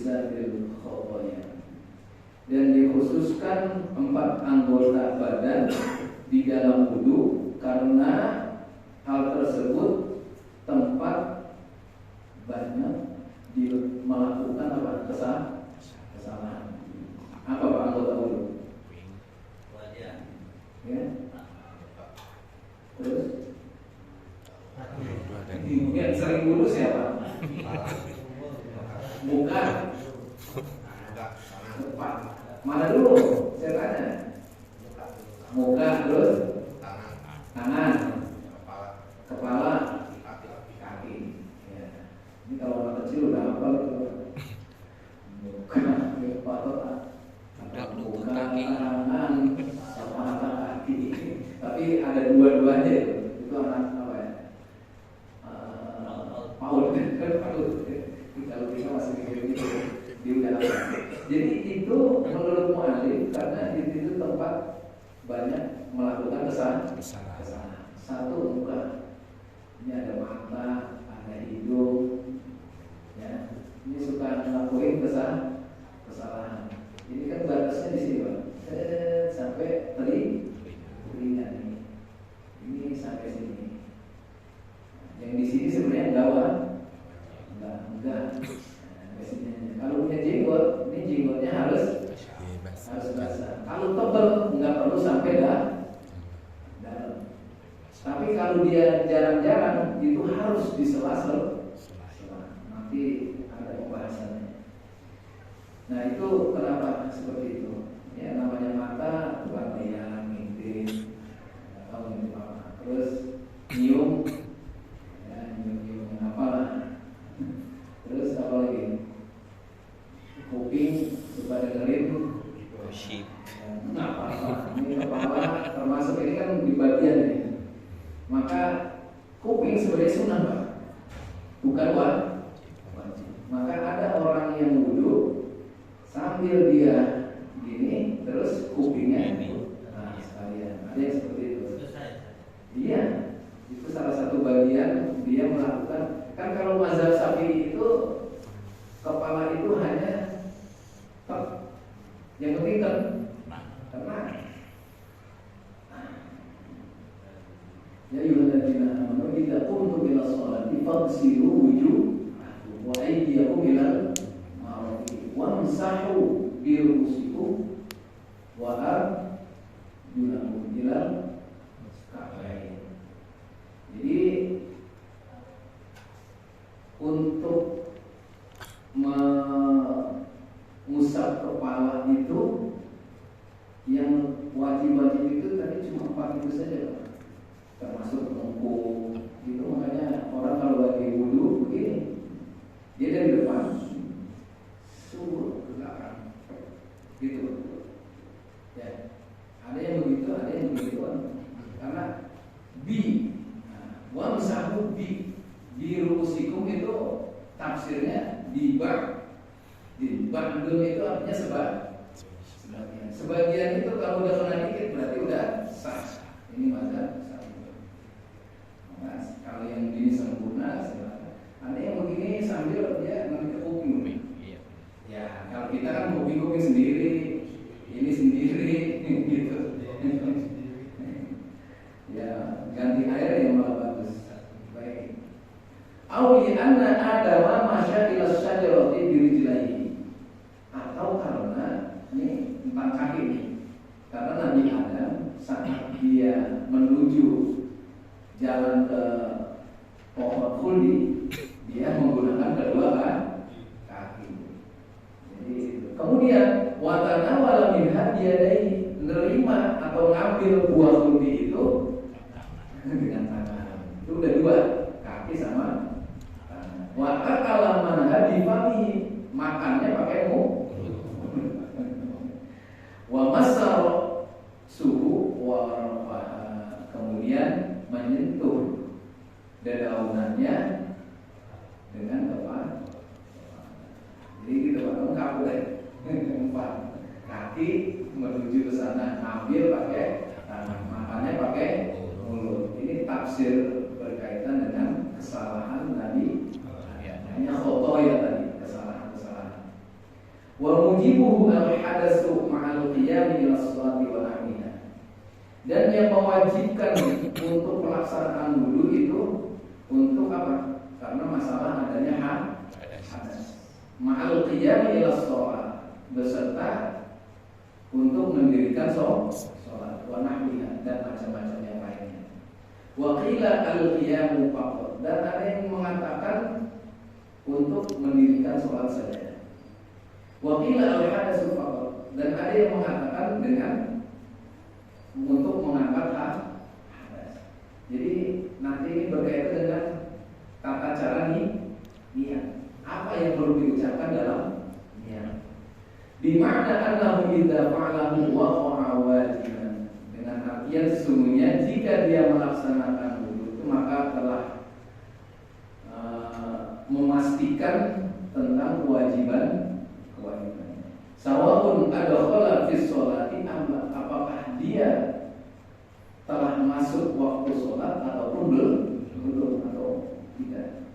lisanil khotoya. Dan dikhususkan 4 anggota badan di dalam wudu karena hal tersebut tempat banyak melakukan kesalahan. Apa Pak anggota wudu? Wajah. Ya. Terus? Yang sering wudu siapa? Muka. Depan. Mana dulu? Saya tanya. Muka, terus tangan, kepala, kaki. Ya. Ini kalau anak kecil udah hafal itu. Muka, kepala, tangan, kepala, kaki. Tapi ada dua-duanya itu. Itu anak apa ya? Paul. Kalau kita masih mikir gitu, dia udah apa? Jadi itu menurut mu'alif karena itu tempat banyak melakukan kesalahan. Satu muka, ini ada mata, ada hidung, ya. Ini suka ngelakuin kesalahan. Ini kan batasnya di sini Pak, sampai telinga nih. Ini sampai sini. Yang di sini sebenarnya enggak. Kalau punya jenggot, ini jenggotnya harus basah. Kalau tebal nggak perlu sampai dalam. Tapi kalau dia jarang-jarang itu harus disela-sela. Nanti ada pembahasannya. Nah itu kenapa seperti itu? Ya namanya mata buat lihat, ngintip, tahu ngintip apa. Terus nyium, ya nyium apalah. Terus apa lagi? Kuping suka dengerin gosip. Nah, ini kepala termasuk ini kan di bagian ini. Maka kuping sebagai sunnah Pak, bukan wajib. Maka ada orang yang wudu sambil dia gini, terus kupingnya sekalian. Ada yang seperti itu. Iya, itu salah satu bagian dia melakukan. Kan kalau mazhab Syafi'i itu kepala itu hanya yang penting tenang. Ya ayyuhalladzina amanu idza qumtum ila sholati faghsilu wujuhakum wa aydiyakum ila marafiq wamsahu bi ru'usikum wa arjulakum ila ka'bayn. Jadi untuk mengusap kepala itu yang wajib-wajib itu tadi cuma 4 itu saja Pak. Termasuk mengkup itu, makanya orang kalau lagi wudu begini, dia dari depan suruh ke belakang gitu ya. Ada yang begitu, ada yang begitu karena wamsahu bi ru'usikum itu tafsirnya di bandung itu artinya sebagian itu kalau udah kena dikit berarti udah sah. Ini mazhab Syafi'i. Nah, kalau yang begini sempurna silakan. Ada yang begini sambil dia ngambil kuping. Ya, kalau kita kan kuping sendiri, ini sendiri gitu. Ya, ganti air yang malah bagus. Baik. Auli anna adama masya ila syajarati birijlaihi. Atau karena ini tentang kaki ini. Karena Nabi Adam saat dia menuju jalan ke pohon khuldi, dia menggunakan kedua kaki. Jadi kemudian watana wala min hadiyadai, menerima atau ngambil buah khuldi itu dengan tangan. Itu udah 2, kaki sama tangan. Wa akala man hadifani, makannya pakai mulut. Wa masar suhu wa rafaha, kemudian menyentuh dedaunannya dengan kepala. Jadi gitu Pak, lengkap deh. 4 kaki menuju ke sana, ambil pakai tangan, makannya pakai mulut. Ini tafsir berkaitan dengan kesalahan Nabi. Hanya khotoya tadi, kesalahan-kesalahan. Wa mujibuhu al-hadatsu ma'al qiyam ila sholati wa nahwiha. Dan yang mewajibkan untuk pelaksanaan wudu itu untuk apa? Karena masalah adanya hadas. Ma'al qiyam ila sholat, beserta untuk mendirikan sholat wa nahwiha dan macam-macam yang lainnya. Wa qila al-qiyamu faqat, dan ada yang mengatakan untuk mendirikan sholat saja. Wa qila al-hadatsu faqat, dan ada yang mengatakan dengan untuk mengangkat hadas. Jadi nanti ini berkaitan dengan tata cara niat. Apa yang perlu diucapkan dalam niat? Di mana annahu idza fa'alahu wa wajiban. Dengan artian sesungguhnya jika dia melaksanakan wudu itu maka telah memastikan tentang kewajiban. Sawa'un adkhala fi sholati amma, apakah dia telah masuk waktu sholat ataupun belum atau tidak.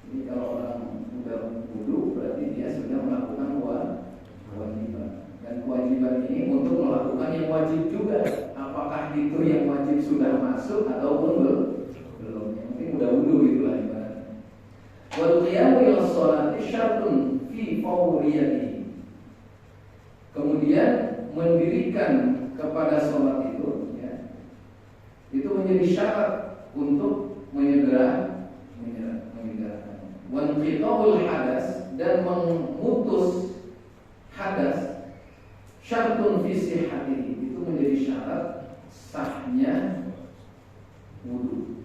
Jadi kalau orang sudah wudu berarti dia sudah melakukan kewajiban. Dan kewajiban ini untuk melakukan yang wajib juga. Apakah itu yang wajib sudah masuk ataupun belum? Yang penting udah wudu itulah ibaratnya. Wal qiyamu ila sholati syartun fi fawriyatihi. Kemudian mendirikan kepada sholat itu, ya, itu menjadi syarat untuk menyegerakan. Wan qita'ul hadas, dan memutus hadas, syartun fi sihhatihi, itu menjadi syarat sahnya wudu.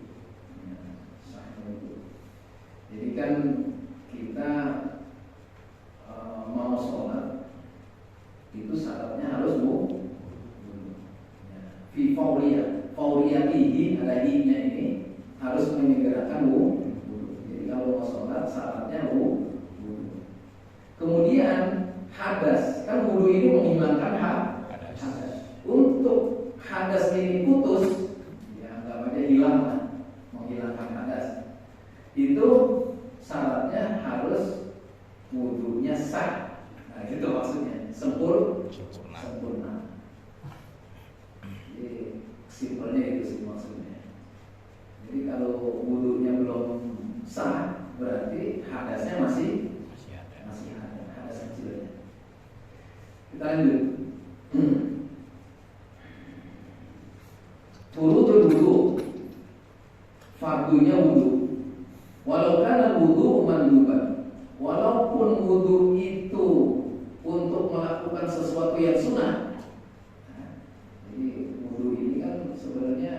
Jadi kan kita mau sholat itu syaratnya harus wudu. Fi fawriyatihi, ada i-nya ini, harus menyegerakan wudu. Jadi kalau mau sholat syaratnya wudu. Kemudian hadas, kan wudu ini menghilangkan hadas. Untuk hadas ini putus, ya anggap aja hilang lah, menghilangkan hadas. Itu syaratnya harus wudunya sah. Nah itu maksudnya sempurna. Jadi simpelnya itu sih maksudnya. Jadi kalau wudunya belum sah, berarti hadasnya masih ada, hadas kecilnya. Kita lanjut. Furudul wudu, fardunya wudu. Walau kana wudu manduban, walaupun wudu itu untuk melakukan sesuatu yang sunnah. Jadi wudu ini kan sebenarnya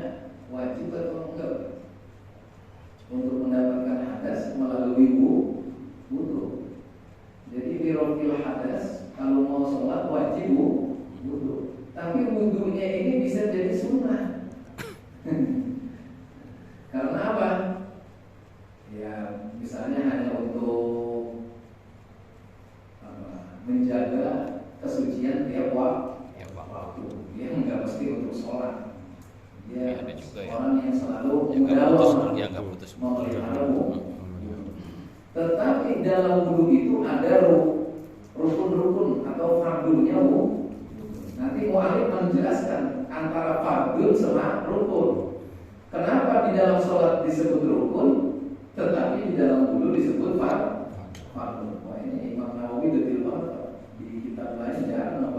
wajib atau enggak? Untuk mendapatkan hadas melalui wudu. Jadi birofil hadas, kalau mau sholat wajib wudu. Tapi wudunya ini bisa jadi sunnah. Karena apa? Ya misalnya hanya untuk menjaga kesucian tiap waktu. Dia enggak mesti untuk sholat. Dia orang yang selalu memelihara wudu. Tetapi dalam wudu itu ada rukun-rukun atau fardunya wudu. Nanti mu'alif menjelaskan antara fardun sama rukun. Kenapa di dalam sholat disebut rukun, tetapi di dalam wudu disebut fardun? Wah ini Imam Nawawi detil banget di kitab lain jarang